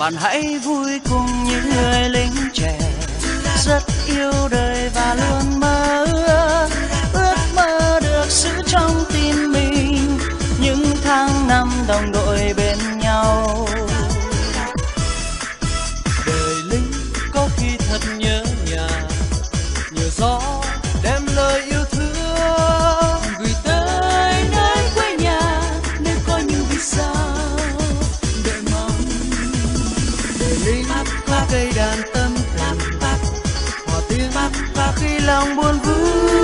bạn hãy vui cùng những người lính trẻ rất yêu đời và luôn mơ ước mơ được giữ trong tim mình những tháng năm đồng đội bên nhau. Đời lính có khi thật nhớ nhà, nhờ gió đem lời yêu thương gửi tới nơi quê nhà nơi có những vì sao đợi mong. đời lính có cây đàn tâm tình hòa tiếng và khi lòng buồn vui